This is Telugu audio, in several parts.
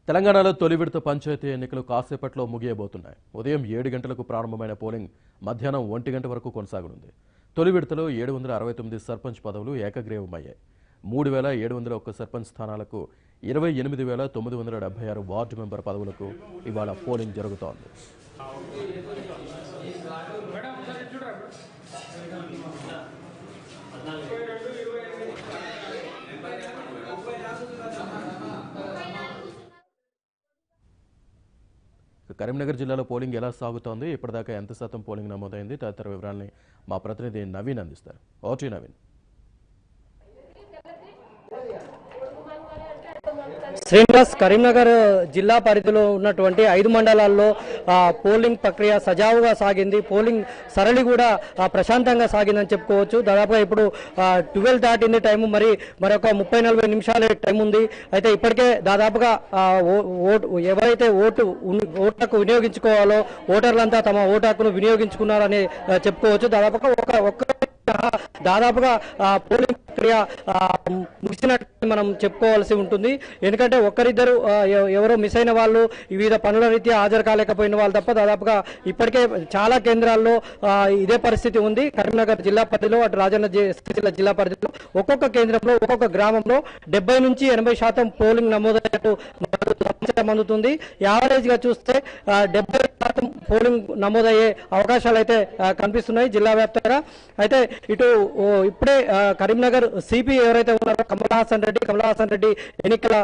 తెలంగాణలో తొలి విడత పంచాయతీ ఎన్నికలు కాసేపట్లో ముగియబోతున్నాయి. ఉదయం 7 గంటలకు ప్రారంభమైన పోలింగ్ మధ్యాహ్నం 1 గంట వరకు కొనసాగనుంది. తొలి విడతలో 769 సర్పంచ్ పదవులు ఏకగ్రీవమయ్యాయి. 3701 సర్పంచ్ స్థానాలకు 28976 వార్డు మెంబర్ పదవులకు ఇవాళ పోలింగ్ జరుగుతోంది. కరీంనగర్ జిల్లాలో పోలింగ్ ఎలా సాగుతోంది, ఇప్పటిదాకా ఎంత శాతం పోలింగ్ నమోదైంది తదితర వివరాలని మా ప్రతినిధి నవీన్ అందిస్తారు. ఓటీ నవీన్. శ్రీనివాస్, కరీంనగర్ జిల్లా పరిధిలో ఉన్నటువంటి 5 మండలాల్లో పోలింగ్ ప్రక్రియ సజావుగా సాగింది. పోలింగ్ సరళి కూడా ప్రశాంతంగా సాగిందని చెప్పుకోవచ్చు. దాదాపుగా ఇప్పుడు 12 దాటింది టైము, మరొక 30-40 నిమిషాలే టైం ఉంది. అయితే ఇప్పటికే దాదాపుగా ఎవరైతే ఓటుకు వినియోగించుకోవాలో ఓటర్లంతా తమ ఓటు హక్కును వినియోగించుకున్నారని చెప్పుకోవచ్చు. దాదాపుగా పోలింగ్ ప్రక్రియ ముగిసినట్టు మనం చెప్పుకోవాల్సి ఉంటుంది. ఎందుకంటే ఒక్కరిద్దరు ఎవరో మిస్ అయిన వాళ్ళు, వివిధ పనుల రీత్యా హాజరు కాలేకపోయిన వాళ్ళు తప్ప దాదాపుగా ఇప్పటికే చాలా కేంద్రాల్లో ఇదే పరిస్థితి ఉంది. కరీంనగర్ జిల్లా పరిధిలో, అటు రాజన్న జిల్లా పరిధిలో ఒక్కొక్క కేంద్రంలో, ఒక్కొక్క గ్రామంలో 70 నుంచి 80% పోలింగ్ నమోదైనట్టు సమాచారం అందుతుంది. యావరేజ్ గా చూస్తే 70% పోలింగ్ నమోదయ్యే అవకాశాలు అయితే కనిపిస్తున్నాయి జిల్లా వ్యాప్తంగా. అయితే ఇటు ఇప్పుడే కరీంనగర్ సిపి ఎవరైతే ఉన్నారో కమలహాసన్ రెడ్డి ఎన్నికల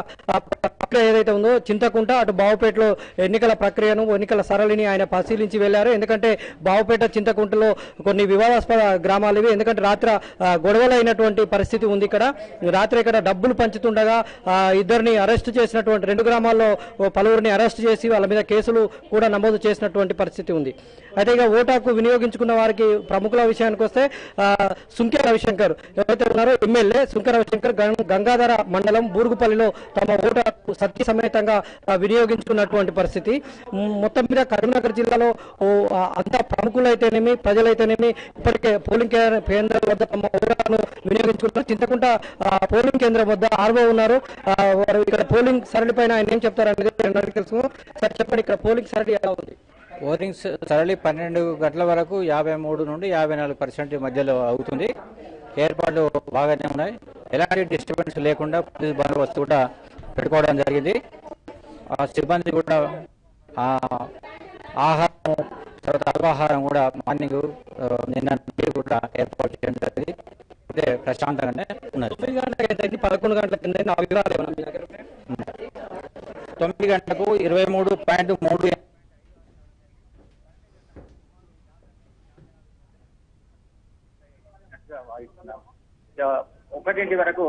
ప్రక్రియ ఏదైతే ఉందో చింతకుంట, అటు బావుపేటలో ఎన్నికల ప్రక్రియను, ఎన్నికల సరళిని ఆయన పరిశీలించి వెళ్లారు. ఎందుకంటే బావుపేట, చింతకుంటలో కొన్ని వివాదాస్పద గ్రామాలు ఇవి. ఎందుకంటే రాత్రి గొడవలు అయినటువంటి పరిస్థితి ఉంది. రాత్రి ఇక్కడ డబ్బులు పంచుతుండగా ఇద్దరిని అరెస్ట్ చేసినటువంటి, 2 గ్రామాల్లో పలువురిని అరెస్ట్ చేసి వాళ్ళ మీద కేసులు కూడా నమోదు చేసినటువంటి పరిస్థితి ఉంది. అయితే ఇక ఓటాకు వినియోగించుకున్న వారికి ప్రముఖుల విషయానికి వస్తే సుంకె రవిశంకర్ ఎవరైతే ఉన్నారో ఎమ్మెల్యే సుంకె రవిశంకర్ గంగాధర మండలం బూరుగుపల్లిలో తమ ఓటు సత్య సమేతంగా వినియోగించుకున్నటువంటి పరిస్థితి. మొత్తం మీద కరీంనగర్ జిల్లాలో అంతా ప్రముఖులైతేనేమి, ప్రజలైతేనేమి ఇప్పటికే పోలింగ్ కేంద్రాల వద్ద తమ ఓటును వినియోగించుకుంటున్నారు. చింతకుంట పోలింగ్ కేంద్రం వద్ద ఆర్వో ఉన్నారు. వారు ఇక్కడ పోలింగ్ సరళి పైన ఆయన ఏం చెప్తారనేది తెలుసు. సార్ చెప్పండి, ఇక్కడ పోలింగ్ సరళి ఎలా ఉంది? ఓటింగ్ సరళి 12 గంటల వరకు 53 నుండి 54% మధ్యలో అవుతుంది. ఏర్పాట్లు బాగానే ఉన్నాయి. ఎలాంటి డిస్టర్బెన్స్ లేకుండా పోలీస్ బందోబస్తు కూడా పెట్టుకోవడం జరిగింది. సిబ్బంది కూడా ఆహారం, తర్వాత అల్పాహారం కూడా మార్నింగ్ నిన్న కూడా ఏర్పాటు చేయడం జరిగింది. అయితే ప్రశాంతంగానే ఉన్నది. 11 గంటల కింద 9 గంటలకు 23.3 1 వరకు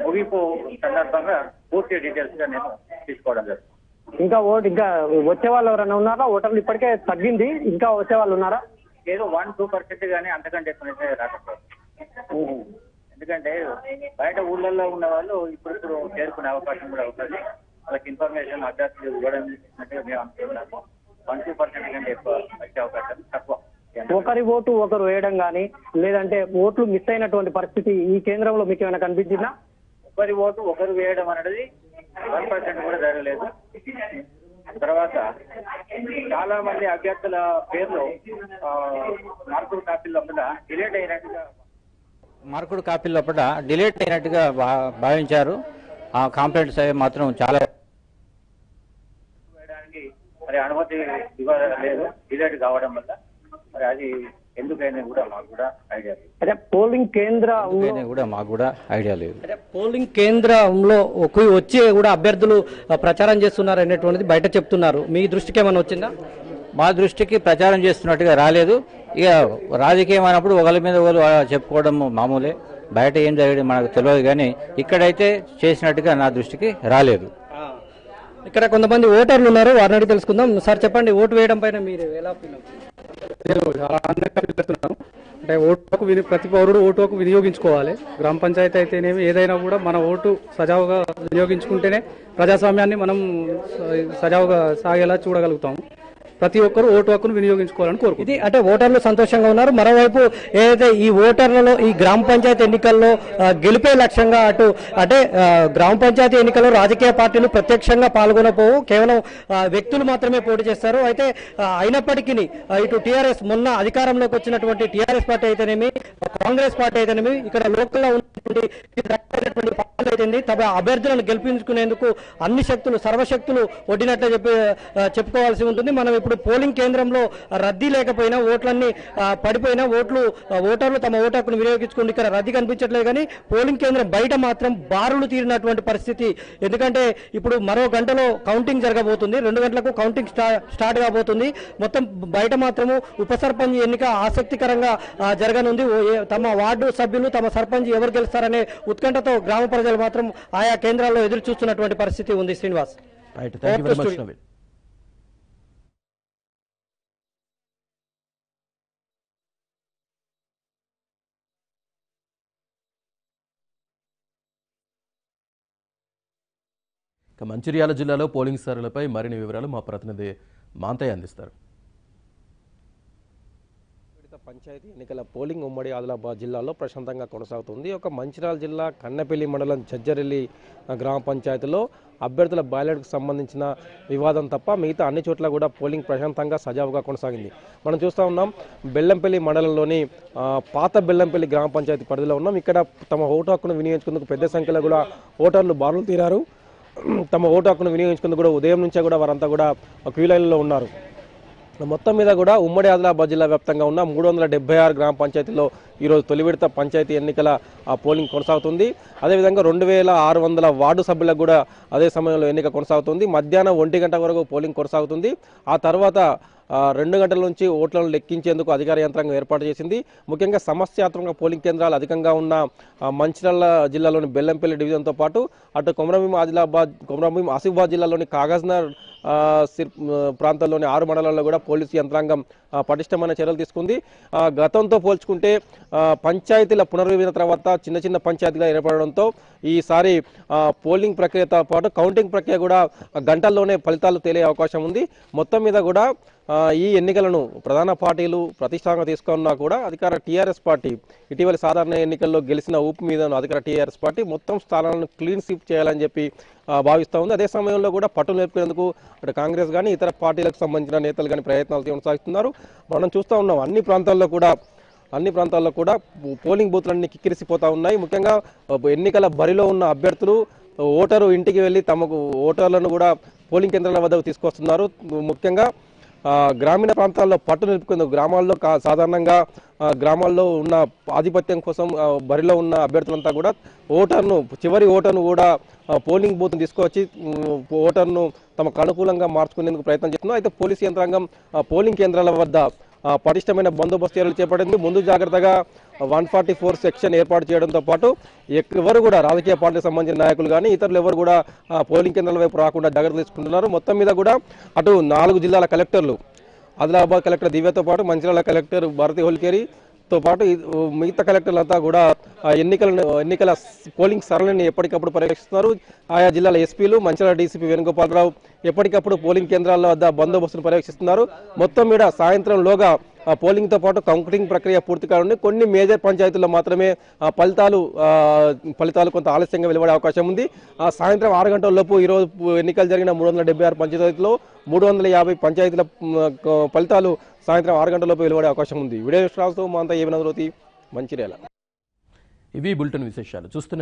ముగింపు సందర్భంగా పూర్తి డీటెయిల్స్ గా నేను తీసుకోవడం జరుగుతుంది. ఇంకా వచ్చే వాళ్ళు ఎవరైనా ఉన్నారా? ఓటర్లు ఇప్పటికే తగ్గింది, ఇంకా వచ్చే వాళ్ళు ఉన్నారా? ఏదో 1-2% గానీ అంతకంటే ఎక్కువైతే రాకపోవచ్చు. ఎందుకంటే బయట ఊళ్ళల్లో ఉన్న వాళ్ళు ఇప్పుడు చేరుకునే అవకాశం కూడా ఉంటుంది. వాళ్ళకి ఇన్ఫర్మేషన్ అడ్రస్ ఇవ్వడం మేము అనుకుంటున్నాము. 1-2% కంటే ఎక్కువ వచ్చే అవకాశం తక్కువ. ఒకరి ఓటు ఒకరు వేయడం కానీ, లేదంటే ఓట్లు మిస్ అయినటువంటి పరిస్థితి ఈ కేంద్రంలో మీకు ఏమైనా కనిపించిందా? ఒకరి ఓటు ఒకరు వేయడం అనేది 1% కూడా జరగలేదు. తర్వాత చాలా మంది అభ్యర్థుల పేర్లు మార్కుడు కాపీల లోపల డిలీట్ అయినట్టుగా భావించారు. ఆ కంప్లైంట్స్ మాత్రం చాలా వేయడానికి అనుమతి ఇవ్వలేదు డిలీట్ కావడం వల్ల. మరి అది ఎందుకైనా కూడా మాకు కూడా ఐడియా లేదు. అంటే పోలింగ్ కేంద్రంలో వచ్చి కూడా అభ్యర్థులు ప్రచారం చేస్తున్నారు అనేటువంటిది బయట చెప్తున్నారు. మీ దృష్టికి ఏమైనా వచ్చిందా? మా దృష్టికి ప్రచారం చేస్తున్నట్టుగా రాలేదు. ఇక రాజకీయం అయినప్పుడు ఒకరి మీద ఒకరు చెప్పుకోవడం మామూలే. బయట ఏం జరిగేది మనకు తెలియదు, కానీ ఇక్కడైతే చేసినట్టుగా నా దృష్టికి రాలేదు. ఇక్కడ కొంతమంది ఓటర్లు ఉన్నారు, వారిని అడిగి తెలుసుకుందాం. సార్ చెప్పండి, ఓటు వేయడం పైన మీరు ఎలా ఫీల్ అవుతుంది? నేను చాలా ఆనందంగా చెప్తున్నాను. అంటే ప్రతి పౌరుడు ఓటు హక్కు వినియోగించుకోవాలి. గ్రామ పంచాయతీ అయితేనేమి ఏదైనా కూడా మన ఓటు సజావుగా వినియోగించుకుంటేనే ప్రజాస్వామ్యాన్ని మనం సజావుగా సాగేలా చూడగలుగుతాము. ప్రతి ఒక్కరు ఓటు హక్కును వినియోగించుకోవాలని కోరుకుంటున్నాను. ఇది అంటే ఓటర్లు సంతోషంగా ఉన్నారు. మరోవైపు ఏదైతే ఈ ఓటర్లలో ఈ గ్రామ పంచాయతీ ఎన్నికల్లో గెలిపే లక్ష్యంగా అంటే గ్రామ పంచాయతీ ఎన్నికల్లో రాజకీయ పార్టీలు ప్రత్యక్షంగా పాల్గొనపోవు, కేవలం వ్యక్తులు మాత్రమే పోటీ చేస్తారు. అయితే అయినప్పటికీ ఇటు టీఆర్ఎస్ మొన్న అధికారంలోకి వచ్చినటువంటి టీఆర్ఎస్ పార్టీ అయితేనేమి, కాంగ్రెస్ పార్టీ అయితేనేమి, ఇక్కడ లోకల్లో ఉన్నటువంటి పార్టీలు అయితే తమ అభ్యర్థులను గెలిపించుకునేందుకు అన్ని శక్తులు సర్వశక్తులు ఒడ్డినట్లే చెప్పుకోవాల్సి ఉంటుంది. మనం ఇప్పుడు పోలింగ్ కేంద్రంలో రద్దీ లేకపోయినా, ఓట్లన్నీ పడిపోయినా ఓటర్లు తమ ఓటు హక్కును వినియోగించుకుని ఇక్కడ రద్దీ కనిపించట్లేదు. కానీ పోలింగ్ కేంద్రం బయట మాత్రం బారులు తీరినటువంటి పరిస్థితి. ఎందుకంటే ఇప్పుడు మరో గంటలో కౌంటింగ్ జరగబోతుంది, 2 గంటలకు కౌంటింగ్ స్టార్ట్ కాబోతుంది. మొత్తం బయట మాత్రము ఉప సర్పంచ్ ఎన్నిక ఆసక్తికరంగా జరగనుంది. తమ వార్డు సభ్యులు, తమ సర్పంచ్ ఎవరు గెలుస్తారనే ఉత్కంఠతో గ్రామ ప్రజలు మాత్రం ఆయా కేంద్రాల్లో ఎదురు చూస్తున్నటువంటి పరిస్థితి ఉంది. Srinivas, right, thank you very much Naveen. Mancherial జిల్లాలో పోలింగ్ సరళిపై మరిన్ని వివరాలు మా ప్రతినిధి మాంతయ్య అందిస్తారు. పంచాయతీ ఎన్నికల పోలింగ్ ఉమ్మడి ఆదిలాబాద్ జిల్లాలో ప్రశాంతంగా కొనసాగుతుంది. ఒక మంచిర్యాల జిల్లా కన్నెపల్లి మండలం జజ్జరెల్లి గ్రామ పంచాయతీలో అభ్యర్థుల బ్యాలెట్కు సంబంధించిన వివాదం తప్ప మిగతా అన్ని చోట్ల కూడా పోలింగ్ ప్రశాంతంగా సజావుగా కొనసాగింది. మనం చూస్తూ ఉన్నాం, బెల్లంపల్లి మండలంలోని పాత బెల్లంపల్లి గ్రామ పంచాయతీ పరిధిలో ఉన్నాం. ఇక్కడ తమ ఓటు హక్కును వినియోగించుకునేందుకు పెద్ద సంఖ్యలో కూడా ఓటర్లు బారులు తీరారు. తమ ఓటు హక్కును వినియోగించుకునేందుకు కూడా ఉదయం నుంచే కూడా వారంతా కూడా క్యూ లైన్లో ఉన్నారు. మొత్తం మీద కూడా ఉమ్మడి ఆదిలాబాద్ జిల్లా వ్యాప్తంగా ఉన్న 376 గ్రామ పంచాయతీల్లో ఈరోజు తొలి విడత పంచాయతీ ఎన్నికల పోలింగ్ కొనసాగుతుంది. అదేవిధంగా 2600 వార్డు సభ్యులకు కూడా అదే సమయంలో ఎన్నిక కొనసాగుతుంది. మధ్యాహ్నం 1 గంట వరకు పోలింగ్ కొనసాగుతుంది. ఆ తర్వాత 2 గంటల నుంచి ఓట్లను లెక్కించేందుకు అధికార యంత్రాంగం ఏర్పాటు చేసింది. ముఖ్యంగా సమస్యాత్మక పోలింగ్ కేంద్రాలు అధికంగా ఉన్న మంచిర్యాల జిల్లాలోని బెల్లంపల్లి డివిజన్తో పాటు అటు కొమరంభీం ఆసిఫాబాద్ జిల్లాలోని కాగజ్నగర్ ప్రాంతాల్లోని 6 మండలాల్లో కూడా పోలీసు యంత్రాంగం పటిష్టమైన చర్యలు తీసుకుంది. గతంతో పోల్చుకుంటే పంచాయతీల పునర్విభజన తర్వాత చిన్న చిన్న పంచాయతీగా ఏర్పడడంతో ఈసారి పోలింగ్ ప్రక్రియతో పాటు కౌంటింగ్ ప్రక్రియ కూడా గంటల్లోనే ఫలితాలు తేలే అవకాశం ఉంది. మొత్తం మీద కూడా ఈ ఎన్నికలను ప్రధాన పార్టీలు ప్రతిష్టానంగా తీసుకున్నా కూడా అధికార టీఆర్ఎస్ పార్టీ ఇటీవల సాధారణ ఎన్నికల్లో గెలిచిన ఊపు మీద అధికార టీఆర్ఎస్ పార్టీ మొత్తం స్థానాలను క్లీన్ స్వీప్ చేయాలని చెప్పి భావిస్తూ ఉంది. అదే సమయంలో కూడా పట్టు నేర్పేందుకు అటు కాంగ్రెస్ కానీ ఇతర పార్టీలకు సంబంధించిన నేతలు కానీ ప్రయత్నాలు కొనసాగిస్తున్నారు. మనం చూస్తూ ఉన్నాం, అన్ని ప్రాంతాల్లో కూడా పోలింగ్ బూత్లన్నీ కిక్కిరిసిపోతూ ఉన్నాయి. ముఖ్యంగా ఎన్నికల బరిలో ఉన్న అభ్యర్థులు ఓటరు ఇంటికి వెళ్ళి తమకు ఓటర్లను కూడా పోలింగ్ కేంద్రాల వద్దకు తీసుకొస్తున్నారు. ముఖ్యంగా గ్రామీణ ప్రాంతాల్లో పట్టు నిలుపుకుందుకు గ్రామాల్లో సాధారణంగా గ్రామాల్లో ఉన్న ఆధిపత్యం కోసం బరిలో ఉన్న అభ్యర్థులంతా కూడా చివరి ఓటర్ను కూడా పోలింగ్ బూత్ను తీసుకొచ్చి ఓటర్ను తమకు అనుకూలంగా మార్చుకునేందుకు ప్రయత్నం చేస్తున్నారు. అయితే పోలీసు యంత్రాంగం పోలింగ్ కేంద్రాల వద్ద పటిష్టమైన బందోబస్తు చర్యలు చేపట్టింది. ముందు జాగ్రత్తగా 144 సెక్షన్ ఏర్పాటు చేయడంతో పాటు ఎవరు కూడా రాజకీయ పార్టీకి సంబంధించిన నాయకులు కానీ ఇతరులు ఎవరు కూడా పోలింగ్ కేంద్రాల వైపు రాకుండా జాగ్రత్తలు తీసుకుంటున్నారు. మొత్తం మీద కూడా అటు 4 జిల్లాల కలెక్టర్లు, ఆదిలాబాద్ కలెక్టర్ దివ్యతో పాటు మంచిర్యాల కలెక్టర్ భారతి హోల్కేరితో పాటు మిగతా కలెక్టర్లంతా కూడా ఎన్నికల పోలింగ్ సరళిని ఎప్పటికప్పుడు పర్యవేక్షిస్తున్నారు. ఆయా జిల్లాల ఎస్పీలు, మంచిర్యాల డీసీపీ వేణుగోపాలరావు ఎప్పటికప్పుడు పోలింగ్ కేంద్రాల వద్ద బందోబస్తును పర్యవేక్షిస్తున్నారు. మొత్తం మీద సాయంత్రంలోగా పోలింగ్తో పాటు కౌంటింగ్ ప్రక్రియ పూర్తి కానుంది. కొన్ని మేజర్ పంచాయతీల్లో మాత్రమే ఫలితాలు కొంత ఆలస్యంగా వెలువడే అవకాశం ఉంది. సాయంత్రం 6 గంటల లోపు ఈరోజు ఎన్నికలు జరిగిన 376 పంచాయతీల్లో 350 పంచాయతీల ఫలితాలు సాయంత్రం 6 గంటల లోపు వెలువడే అవకాశం ఉంది. వీడియో రాస్తూ మా అంతా ఏవినవరోతి మంచిర్యాల. ఇవి బులెటిన్ విశేషాలు చూస్తున్న